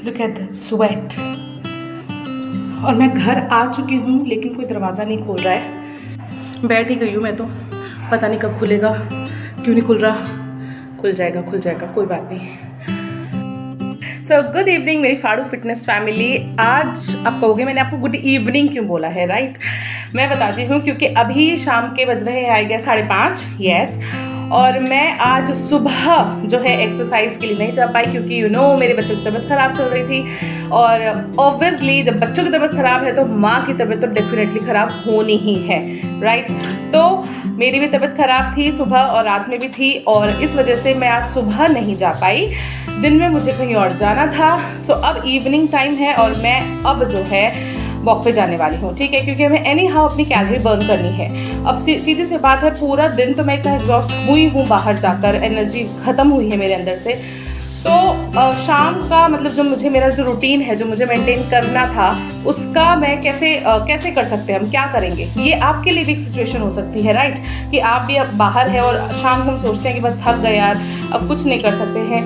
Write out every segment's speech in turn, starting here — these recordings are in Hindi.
Look at that sweat. और मैं घर आ चुकी हूँ लेकिन कोई दरवाज़ा नहीं खोल रहा है। बैठ ही गई हूँ मैं तो, पता नहीं कब खुलेगा, क्यों नहीं खुल रहा। खुल जाएगा कोई बात नहीं। सो गुड इवनिंग मेरी फाड़ू फिटनेस फैमिली। आज आप कहोगे मैंने आपको गुड इवनिंग क्यों बोला है, राइट? मैं बताती हूँ क्योंकि अभी शाम के बज रहे हैं आई गेस 5:30, यस। और मैं आज सुबह जो है एक्सरसाइज के लिए नहीं जा पाई क्योंकि मेरे बच्चों की तबीयत खराब चल रही थी। और ऑब्वियसली जब बच्चों की तबीयत खराब है तो माँ की तबीयत तो डेफिनेटली खराब होनी ही है, राइट? तो मेरी भी तबीयत खराब थी सुबह और रात में भी थी, और इस वजह से मैं आज सुबह नहीं जा पाई। दिन में मुझे कहीं और जाना था। तो अब इवनिंग टाइम है और मैं अब जो है वॉक पे जाने वाली हूँ, ठीक है? क्योंकि हमें एनी हाउ अपनी कैलोरी बर्न करनी है। अब सीधी सी बात है, पूरा दिन तो मैं इतना एग्जॉस्ट हुई हूँ बाहर जाकर, एनर्जी खत्म हुई है मेरे अंदर से। तो शाम का मतलब जो मुझे मेरा जो रूटीन है जो मुझे मेंटेन करना था उसका मैं कैसे कर सकते हैं, हम क्या करेंगे? ये आपके लिए भी एक सिचुएशन हो सकती है, राइट? कि आप भी अब बाहर है और शाम को हम सोचते हैं कि बस थक गए यार, अब कुछ नहीं कर सकते हैं।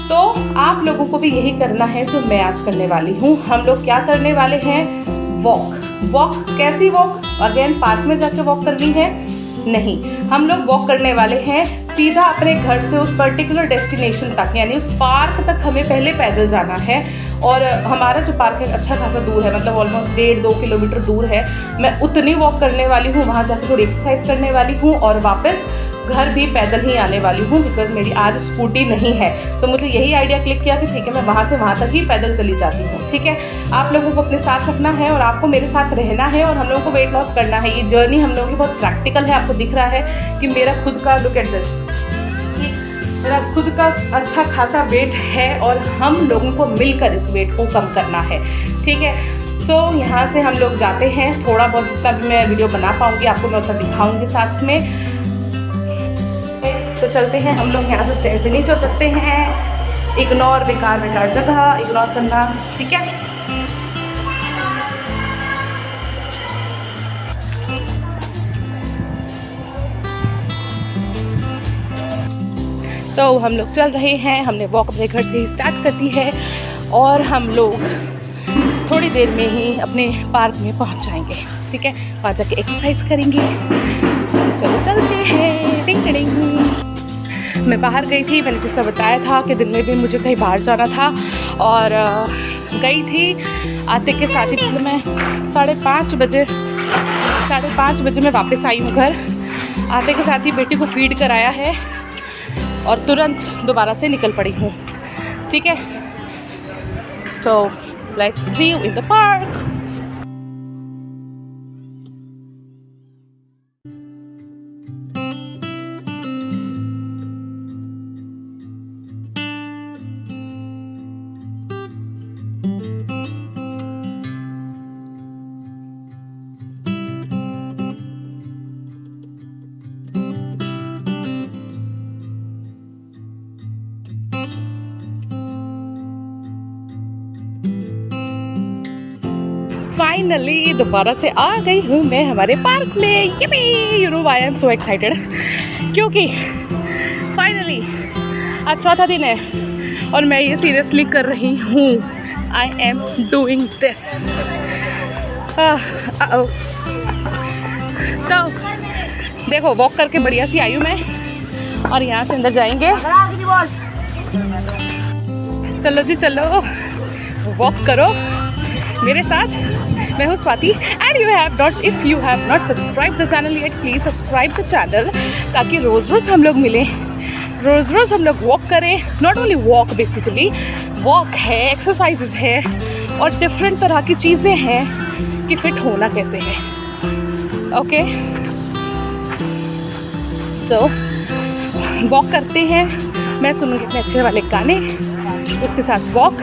तो आप लोगों को भी यही करना है जो मैं आज करने वाली हूँ। हम लोग क्या करने वाले हैं? वॉक। कैसी वॉक? अगेन पार्क में जाके वॉक करनी है? नहीं, हम लोग वॉक करने वाले हैं सीधा अपने घर से उस पर्टिकुलर डेस्टिनेशन तक, यानी उस पार्क तक हमें पहले पैदल जाना है। और हमारा जो पार्क है अच्छा खासा दूर है, मतलब ऑलमोस्ट 1.5-2 किलोमीटर दूर है। मैं उतनी वॉक करने वाली हूँ, वहाँ जाकर थोड़ी एक्सरसाइज करने वाली हूँ और वापस घर भी पैदल ही आने वाली हूँ बिकॉज मेरी आज स्कूटी नहीं है। तो मुझे यही आइडिया क्लिक किया कि ठीक है मैं वहाँ से वहाँ तक ही पैदल चली जाती हूँ, ठीक है? आप लोगों को अपने साथ रखना है और आपको मेरे साथ रहना है और हम लोगों को वेट लॉस करना है। ये जर्नी हम लोगों की बहुत प्रैक्टिकल है। आपको दिख रहा है कि मेरा खुद का, लुक एट दिस, मेरा खुद का अच्छा खासा वेट है और हम लोगों को मिलकर इस वेट को कम करना है, ठीक है? तो यहाँ से हम लोग जाते हैं। थोड़ा बहुत जितना भी मैं वीडियो बना पाऊँगी आपको मैं उतना दिखाऊँगी साथ में। तो चलते हैं हम लोग यहाँ से, स्टेयर से नीचे उतरते हैं। इग्नोर बेकार जगह इग्नोर करना, ठीक है? तो हम लोग चल रहे हैं। हमने वॉक अपने घर से ही स्टार्ट कर दी है और हम लोग थोड़ी देर में ही अपने पार्क में पहुंच जाएंगे, ठीक है? वहाँ जाके एक्सरसाइज करेंगे। चलो चलते हैं। टिंग टिंग। मैं बाहर गई थी, मैंने जैसा बताया था कि दिन में भी मुझे कहीं बाहर जाना था और गई थी। आते के साथ ही मतलब मैं 5:30 बजे मैं वापस आई हूँ घर। आते के साथ ही बेटी को फीड कराया है और तुरंत दोबारा से निकल पड़ी हूँ, ठीक है? तो let's see you in the park. Finally दोबारा से आ गई हूँ मैं हमारे पार्क में। आई एम सो एक्साइटेड क्योंकि फाइनली आज चौथा दिन है और मैं ये सीरियसली कर रही हूँ। आई एम डूइंग दिस। तो देखो वॉक करके बढ़िया सी आई हूँ मैं और यहाँ से अंदर जाएंगे। चलो जी चलो, वॉक करो मेरे साथ। मैं हूँ Swati and if you have not subscribe the channel yet please subscribe the channel ताकि रोज रोज हम लोग मिलें, रोज रोज हम लोग वॉक करें। Not only walk, basically walk है, एक्सरसाइजेज है और डिफरेंट तरह की चीज़ें हैं कि फिट होना कैसे है। ओके तो वॉक करते हैं। मैं सुनूंगी इतने अच्छे वाले गाने, उसके साथ वॉक,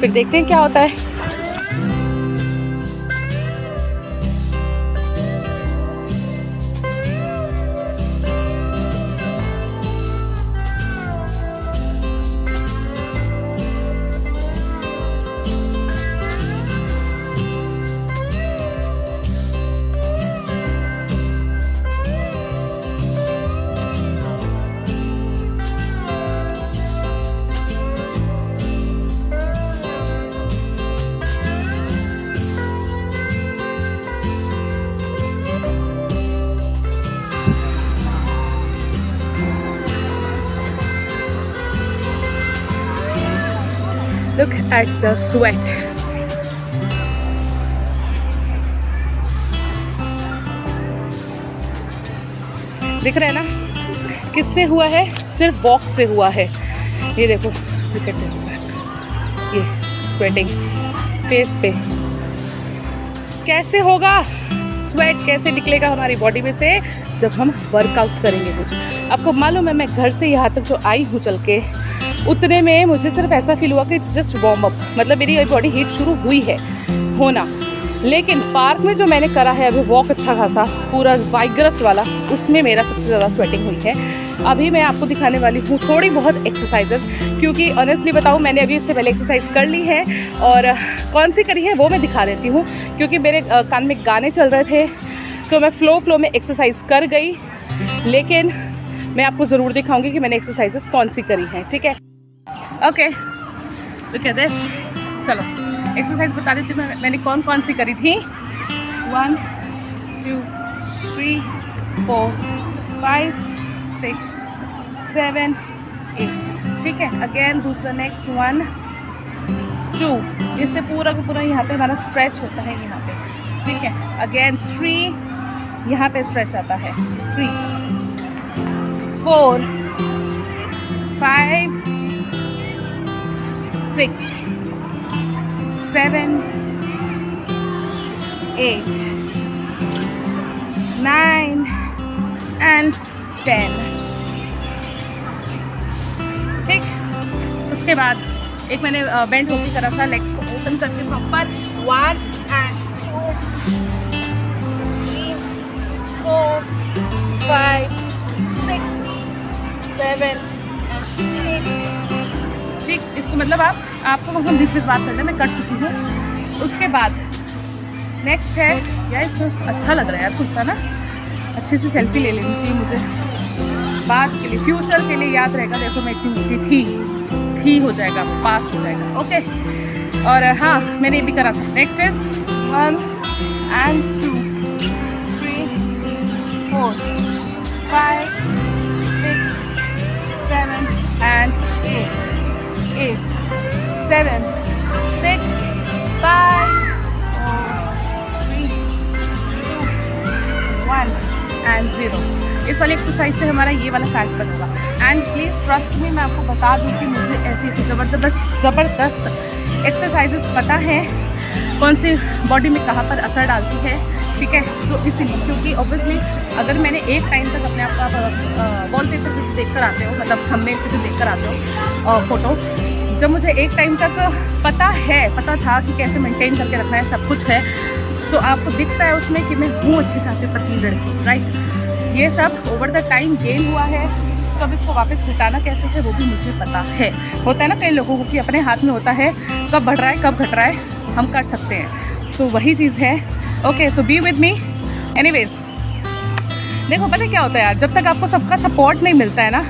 फिर देखते हैं क्या होता है। Look at the sweat. दिख रहा है ना किससे हुआ है? सिर्फ वॉक से हुआ है। ये देखो, लुक एट दिस बैक, ये स्वेटिंग फेस पे। कैसे होगा स्वेट, कैसे निकलेगा हमारी बॉडी में से? जब हम वर्कआउट करेंगे कुछ। आपको मालूम है मैं घर से यहाँ तक जो आई हूँ चल के, उतने में मुझे सिर्फ ऐसा फील हुआ कि इट्स जस्ट वार्म अप, मतलब मेरी बॉडी हीट शुरू हुई है होना। लेकिन पार्क में जो मैंने करा है अभी वॉक अच्छा खासा पूरा वाइग्रस वाला, उसमें मेरा सबसे ज़्यादा स्वेटिंग हुई है। अभी मैं आपको दिखाने वाली हूँ थोड़ी बहुत एक्सरसाइजेस, क्योंकि ऑनेस्टली बताऊँ मैंने अभी इससे पहले एक्सरसाइज कर ली है और कौन सी करी है वो मैं दिखा देती हूँ, क्योंकि मेरे कान में गाने चल रहे थे तो मैं फ्लो में एक्सरसाइज कर गई। लेकिन मैं आपको ज़रूर दिखाऊंगी कि मैंने एक्सरसाइजेस कौन सी करी हैं, ठीक है? Okay, look at this. चलो एक्सरसाइज बता देती हूँ मैंने कौन सी करी थी। 1 2 3 4 5 6 7 8, ठीक है? अगेन दूसरा नेक्स्ट 1 2, इससे पूरा का पूरा यहाँ पे हमारा स्ट्रेच होता है यहाँ पे, ठीक है? अगेन 3, यहाँ पे स्ट्रेच आता है 3 4 5 6 7 8 9 and 10, ठीक? उसके बाद एक मैंने बेंड होके करा था, लेग्स को ओपन करके प्रॉपर 1 and 2 3 4 5 6 7 8, ठीक? इसको मतलब आपको हम 20 बात करना मैं कर चुकी हूँ। उसके बाद नेक्स्ट है यार, इसको अच्छा लग रहा है यार कुर्ता ना, अच्छी सी सेल्फी ले लेनी चाहिए मुझे बाद के लिए, फ्यूचर के लिए याद रहेगा। देखो मैं इतनी मोटी थी हो जाएगा, पास्ट हो जाएगा, ओके? और हाँ मैंने ये भी करा था। Next is 1 and 2 3 4 5 6 7 and 8 7 6 5 4 3 2 1 and 0। इस वाली एक्सरसाइज से हमारा ये वाला फैट कट होगा। एंड प्लीज़ ट्रस्ट मी, मैं आपको बता दूँ कि मुझे ऐसी ज़बरदस्त एक्सरसाइजेस पता है कौन सी बॉडी में कहाँ पर असर डालती है, ठीक है? तो इसीलिए, क्योंकि ऑब्वियसली अगर मैंने एक टाइम तक अपने आप का वॉलपेपर कुछ देख कर आते हो, मतलब थंबनेल कुछ देख कर आते हो फोटो, जब मुझे एक टाइम तक पता था कि कैसे मेंटेन करके रखना है, सब कुछ है, तो आपको दिखता है उसमें कि मैं हूँ अच्छी खासी पतली लड़की, राइट? ये सब ओवर द टाइम गेन हुआ है, तो अब इसको वापस घटाना कैसे है वो भी मुझे पता है। होता है ना कई लोगों को कि अपने हाथ में होता है कब बढ़ रहा है कब घट रहा है, हम कर सकते हैं, तो वही चीज़ है। Okay, so be with me. Anyways, देखो पता क्या होता है यार, जब तक आपको सबका सपोर्ट नहीं मिलता है ना,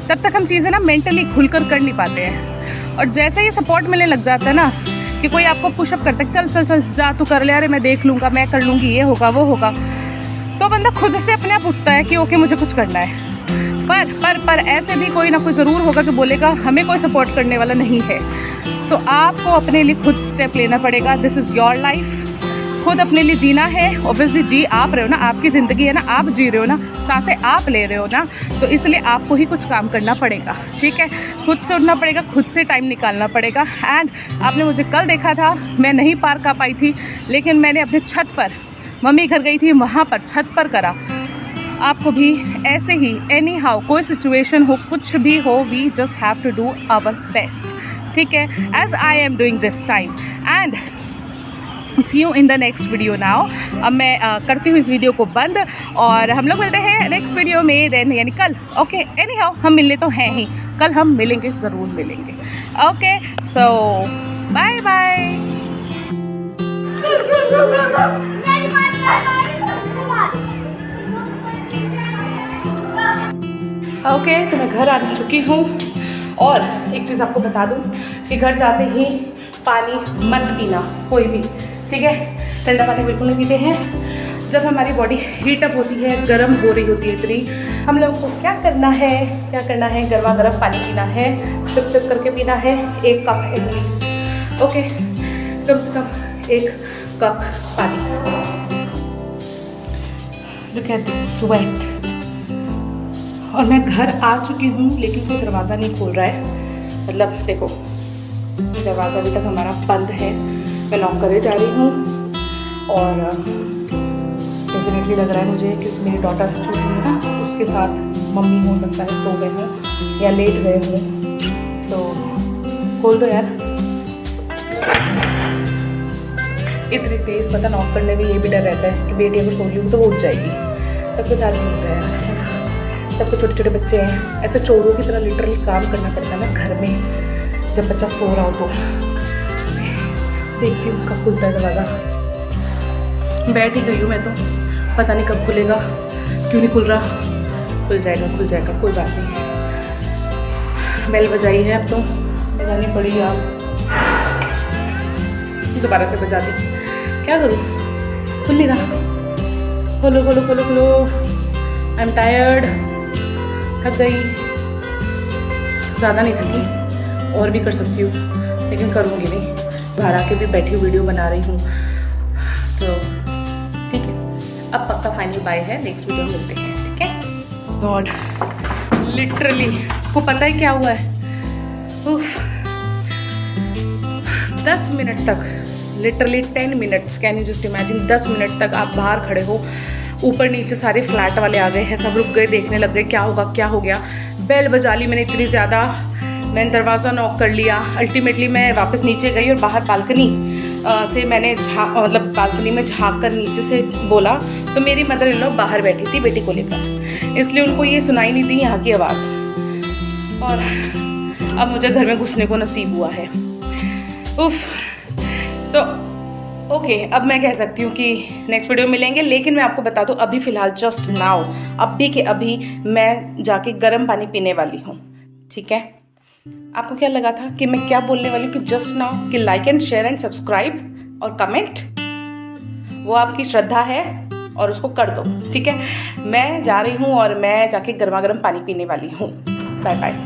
तब तक हम चीज़ें ना मेंटली खुलकर कर नहीं पाते हैं। और जैसे ही सपोर्ट मिलने लग जाता है ना, कि कोई आपको पुशअप करता है, चल चल चल जा तू कर ले, अरे मैं देख लूँगा, मैं कर लूँगी, ये होगा वो होगा, तो बंदा खुद से अपने आप उठता है कि ओके मुझे कुछ करना है। पर ऐसे भी कोई ना कोई ज़रूर होगा जो बोलेगा हमें कोई सपोर्ट करने वाला नहीं है, तो आपको अपने लिए खुद स्टेप लेना पड़ेगा। दिस इज़ योर लाइफ, खुद अपने लिए जीना है। ऑब्वियसली जी आप रहे हो ना, आपकी ज़िंदगी है ना, आप जी रहे हो ना, सांसें आप ले रहे हो ना, तो इसलिए आपको ही कुछ काम करना पड़ेगा, ठीक है? खुद से उठना पड़ेगा, खुद से टाइम निकालना पड़ेगा। एंड आपने मुझे कल देखा था, मैं नहीं पार्क आ पाई थी, लेकिन मैंने अपने छत पर, मम्मी घर गई थी, वहाँ पर छत पर करा। आपको भी ऐसे ही एनी हाउ कोई सिचुएशन हो, कुछ भी हो, we just have to do our best, ठीक है? As I am doing this time. And see you in the next video now. अब मैं करती हूँ इस वीडियो को बंद, और हम लोग मिलते हैं नेक्स्ट वीडियो में, देन यानी कल। ओके, एनी हाउ हम मिलने तो हैं ही, कल हम मिलेंगे, ज़रूर मिलेंगे। ओके, सो बाय बाय। ओके, तो मैं घर आ चुकी हूँ, और एक चीज़ आपको बता दूँ कि घर जाते ही पानी मत पीना कोई भी, ठीक है? ठंडा पानी बिल्कुल नहीं पीते हैं। जब हमारी बॉडी हीटअप होती है, गर्म हो रही होती है इतनी, हम लोगों को क्या करना है, गर्मा गर्म पानी पीना है, सिप सिप करके पीना है, 1 कप एटलीस्ट। ओके, कम से कम 1 कप पानी। Look at this sweat। और मैं घर आ चुकी हूँ लेकिन कोई दरवाज़ा नहीं खोल रहा है। मतलब देखो, दरवाज़ा अभी तक हमारा बंद है। मैं नॉक करे जा रही हूँ और डेफिनेटली लग रहा है मुझे क्योंकि मेरी डॉटर छोटी है ना, उसके साथ मम्मी हो सकता है सो गए हों या लेट गए हों। तो खोल दो यार। इतनी तेज़ पता नॉक करने में ये भी डर रहता है कि बेटी अगर सो रही तो वो उठ जाएगी। सबके साथ नहीं होता है, सबके छोटे छोटे बच्चे हैं, ऐसे चोरों की तरह लिटरली काम करना पड़ता है ना घर में जब बच्चा सो रहा हो। तो देखती हूँ कब खुलता है दरवाज़ा। बैठ ही गई हूँ मैं तो, पता नहीं कब खुलेगा, क्यों नहीं खुल रहा। खुल जाएगा कोई बात नहीं। बेल बजाई है, अब तो बजानी पड़ी। आप दोबारा से बजा दी, क्या करूँ? खुल नहीं रहा। खोलो खोलो खोलो खोलो। आई एम टायर्ड, थक गई। ज़्यादा नहीं थकी, और भी कर सकती हूँ लेकिन करूँगी नहीं। बाहर आके भी बैठी वीडियो बना रही हूँ तो ठीक है। अब पक्का फाइनल बाय है, नेक्स्ट वीडियो में मिलते हैं, ठीक है। गॉड, लिटरली को पता है क्या हुआ है? उफ, 10 मिनट तक, literally 10 minutes, can you just imagine, 10 minute तक आप बाहर खड़े हो। ऊपर नीचे सारे फ्लैट वाले आ गए हैं, सब रुक गए, देखने लग गए क्या होगा क्या हो गया। बेल बजा ली मैंने इतनी ज़्यादा, मैंने दरवाज़ा नॉक कर लिया। अल्टीमेटली मैं वापस नीचे गई और बाहर बालकनी से मैंने मतलब बालकनी में झाँक कर नीचे से बोला तो मेरी मदर इन लॉ बाहर बैठी थी बेटी को लेकर, इसलिए उनको ये सुनाई नहीं थी यहाँ की आवाज़। और अब मुझे घर में घुसने को नसीब हुआ है। उफ, तो ओके, अब मैं कह सकती हूँ कि नेक्स्ट वीडियो मिलेंगे। लेकिन मैं आपको बता दूँ, अभी फ़िलहाल जस्ट नाउ, अभी के अभी मैं जाके गर्म पानी पीने वाली हूँ, ठीक है। आपको क्या लगा था कि मैं क्या बोलने वाली हूँ कि जस्ट नाउ कि like and share and subscribe और कमेंट, वो आपकी श्रद्धा है और उसको कर दो, ठीक है। मैं जा रही हूँ और मैं जाके गर्मा गर्म पानी पीने वाली हूँ। Bye bye.